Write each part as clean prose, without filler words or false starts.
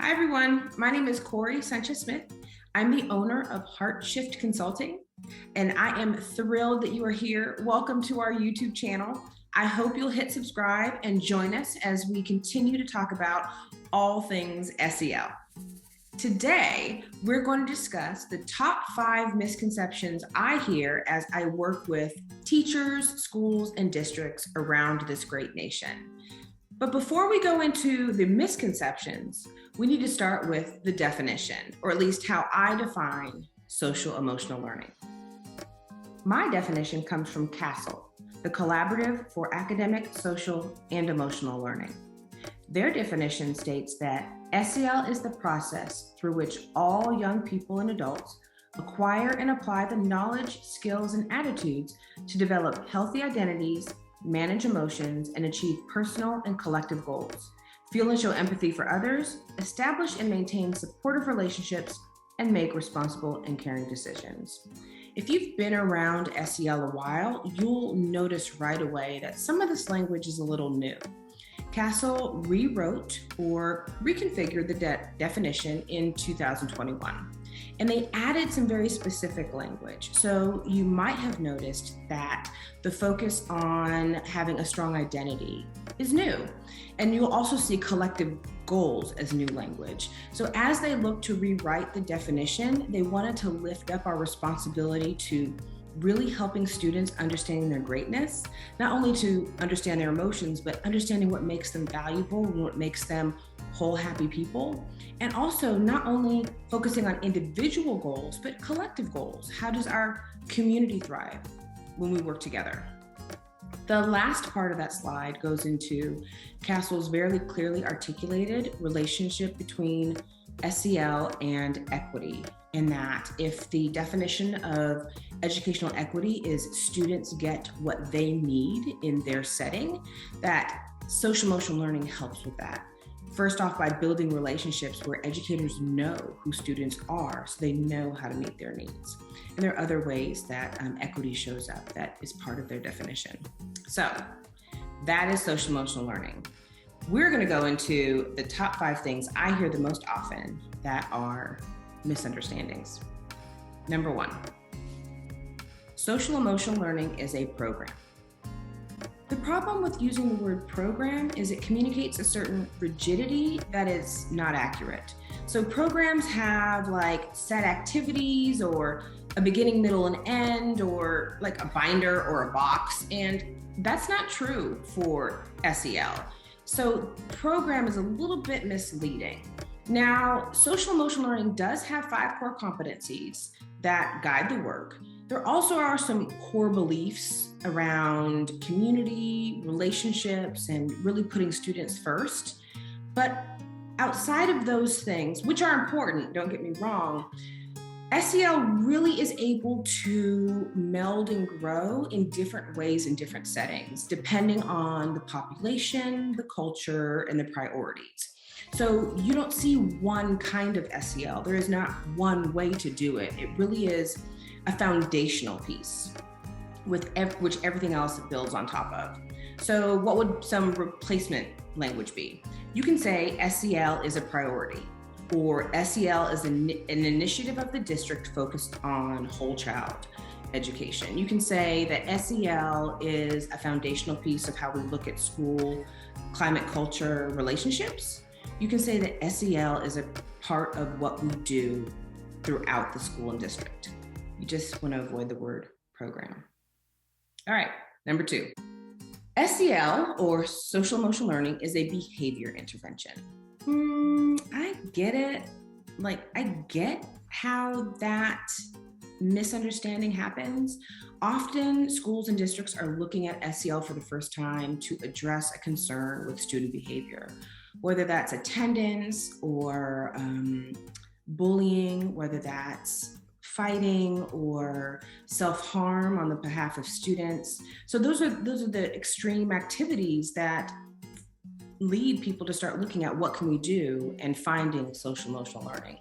Hi, everyone. My name is Corey Sanchez-Smith. I'm the owner of Heart Shift Consulting, and I am thrilled that you are here. Welcome to our YouTube channel. I hope you'll hit subscribe and join us as we continue to talk about all things SEL. Today, we're going to discuss the top 5 misconceptions I hear as I work with teachers, schools, and districts around this great nation. But before we go into the misconceptions, we need to start with the definition, or at least how I define social emotional learning. My definition comes from CASEL, the Collaborative for Academic, Social, and Emotional Learning. Their definition states that SEL is the process through which all young people and adults acquire and apply the knowledge, skills, and attitudes to develop healthy identities, manage emotions, and achieve personal and collective goals, feel and show empathy for others, establish and maintain supportive relationships, and make responsible and caring decisions. If you've been around SEL a while, you'll notice right away that some of this language is a little new. CASEL rewrote or reconfigured the definition in 2021. And they added some very specific language. So you might have noticed that the focus on having a strong identity is new. And you'll also see collective goals as new language. So as they look to rewrite the definition, they wanted to lift up our responsibility to really helping students understanding their greatness, not only to understand their emotions, but understanding what makes them valuable and what makes them whole, happy people. And also not only focusing on individual goals, but collective goals. How does our community thrive when we work together? The last part of that slide goes into CASEL's very clearly articulated relationship between SEL and equity, in that if the definition of educational equity is students get what they need in their setting, that social emotional learning helps with that. First off, by building relationships where educators know who students are so they know how to meet their needs. And there are other ways that equity shows up that is part of their definition. So that is social emotional learning. We're going to go into the top 5 things I hear the most often that are misunderstandings. Number 1, social emotional learning is a program. The problem with using the word program is it communicates a certain rigidity that is not accurate. So programs have like set activities or a beginning, middle, and end, or like a binder or a box, and that's not true for SEL. So program is a little bit misleading. Now, social emotional learning does have 5 core competencies that guide the work. There also are some core beliefs around community, relationships, and really putting students first. But outside of those things, which are important, don't get me wrong, SEL really is able to meld and grow in different ways in different settings, depending on the population, the culture, and the priorities. So you don't see one kind of SEL. There is not one way to do it. It really is a foundational piece with which everything else builds on top of. So what would some replacement language be? You can say SEL is a priority, or SEL is an initiative of the district focused on whole child education. You can say that SEL is a foundational piece of how we look at school, climate, culture, relationships. You can say that SEL is a part of what we do throughout the school and district. You just want to avoid the word program. All right, number 2. SEL, or social emotional learning, is a behavior intervention. I get it. I get how that misunderstanding happens. Often schools and districts are looking at SEL for the first time to address a concern with student behavior, whether that's attendance or bullying, whether that's fighting or self-harm on the behalf of students. So those are the extreme activities that lead people to start looking at what can we do and finding social emotional learning.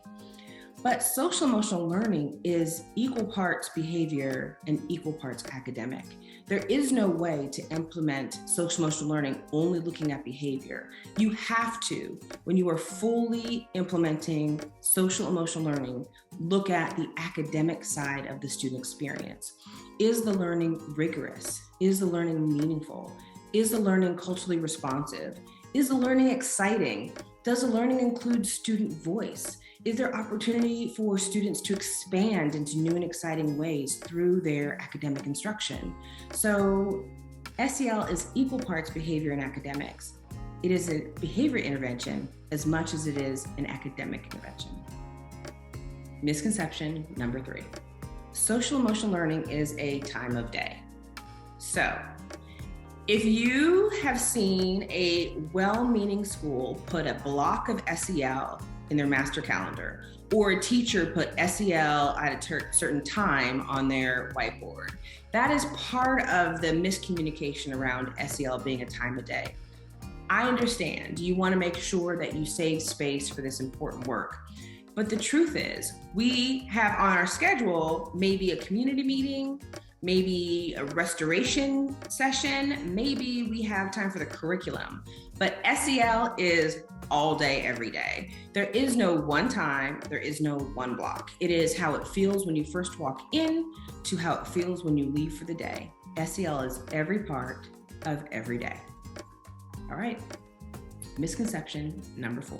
But social emotional learning is equal parts behavior and equal parts academic. There is no way to implement social emotional learning only looking at behavior. You have to, when you are fully implementing social emotional learning, look at the academic side of the student experience. Is the learning rigorous? Is the learning meaningful? Is the learning culturally responsive? Is the learning exciting? Does the learning include student voice? Is there opportunity for students to expand into new and exciting ways through their academic instruction? So SEL is equal parts behavior and academics. It is a behavior intervention as much as it is an academic intervention. Misconception number 3. Social emotional learning is a time of day. So if you have seen a well-meaning school put a block of SEL in their master calendar, or a teacher put SEL at a certain time on their whiteboard, that is part of the miscommunication around SEL being a time of day. I understand you want to make sure that you save space for this important work. But the truth is, we have on our schedule maybe a community meeting, maybe a restoration session, maybe we have time for the curriculum. But SEL is all day, every day. There is no one time, there is no one block. It is how it feels when you first walk in to how it feels when you leave for the day. SEL is every part of every day. All right, misconception number 4.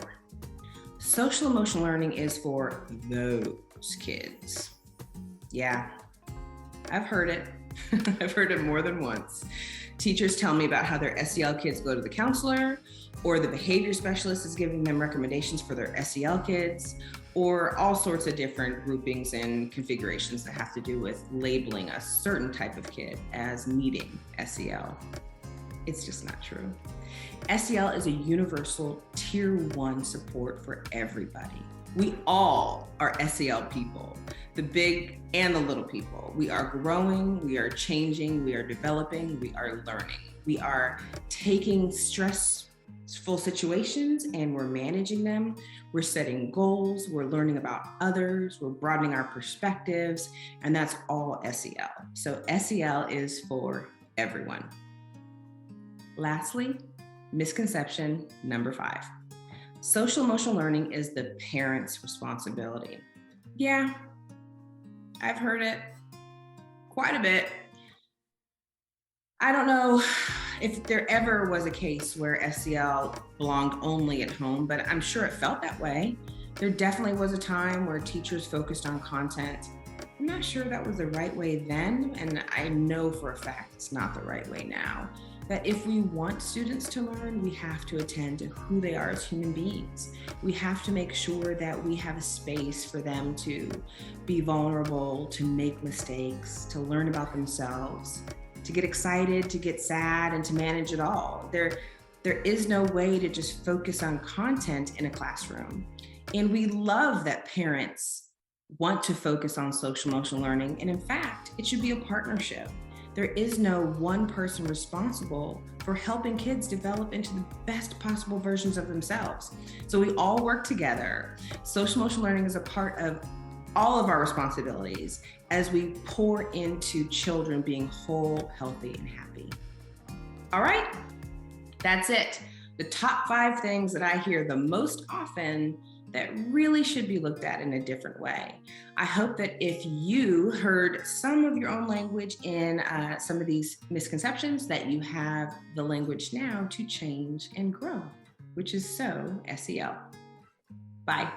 Social emotional learning is for those kids. Yeah, I've heard it. I've heard it more than once. Teachers tell me about how their SEL kids go to the counselor, or the behavior specialist is giving them recommendations for their SEL kids, or all sorts of different groupings and configurations that have to do with labeling a certain type of kid as needing SEL. It's just not true. SEL is a universal tier 1 support for everybody. We all are SEL people, the big and the little people. We are growing, we are changing, we are developing, we are learning. We are taking stressful situations and we're managing them. We're setting goals, we're learning about others, we're broadening our perspectives, and that's all SEL. So SEL is for everyone. Lastly, misconception number 5. Social emotional learning is the parent's responsibility. Yeah, I've heard it quite a bit. I don't know if there ever was a case where SEL belonged only at home, but I'm sure it felt that way. There definitely was a time where teachers focused on content. I'm not sure that was the right way then, and I know for a fact it's not the right way now. That if we want students to learn, we have to attend to who they are as human beings. We have to make sure that we have a space for them to be vulnerable, to make mistakes, to learn about themselves, to get excited, to get sad, and to manage it all. There is no way to just focus on content in a classroom. And we love that parents want to focus on social emotional learning. And in fact, it should be a partnership. There is no one person responsible for helping kids develop into the best possible versions of themselves. So we all work together. Social emotional learning is a part of all of our responsibilities as we pour into children being whole, healthy, and happy. All right, that's it. The top 5 things that I hear the most often that really should be looked at in a different way. I hope that if you heard some of your own language in some of these misconceptions, that you have the language now to change and grow, which is so SEL. Bye.